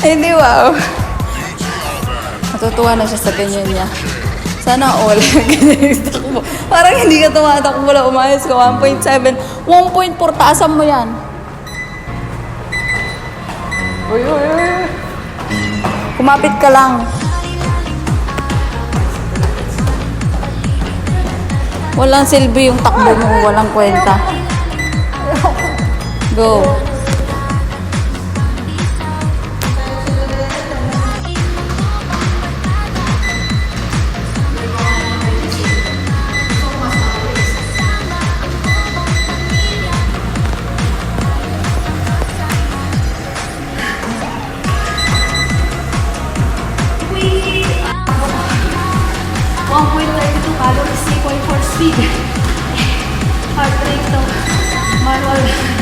Hindi, wow. Natutuwa na siya sa ganyan niya. Sana all. Parang hindi ka tumatakbo wala umayos ka. 1.7. 1.4. Taasan mo yan. Uy, uy, uy. Kumapit ka lang. Walang silbi yung takbo mo. Walang kwenta. Go. Calories, 3.4 speed. Heart rate to manual.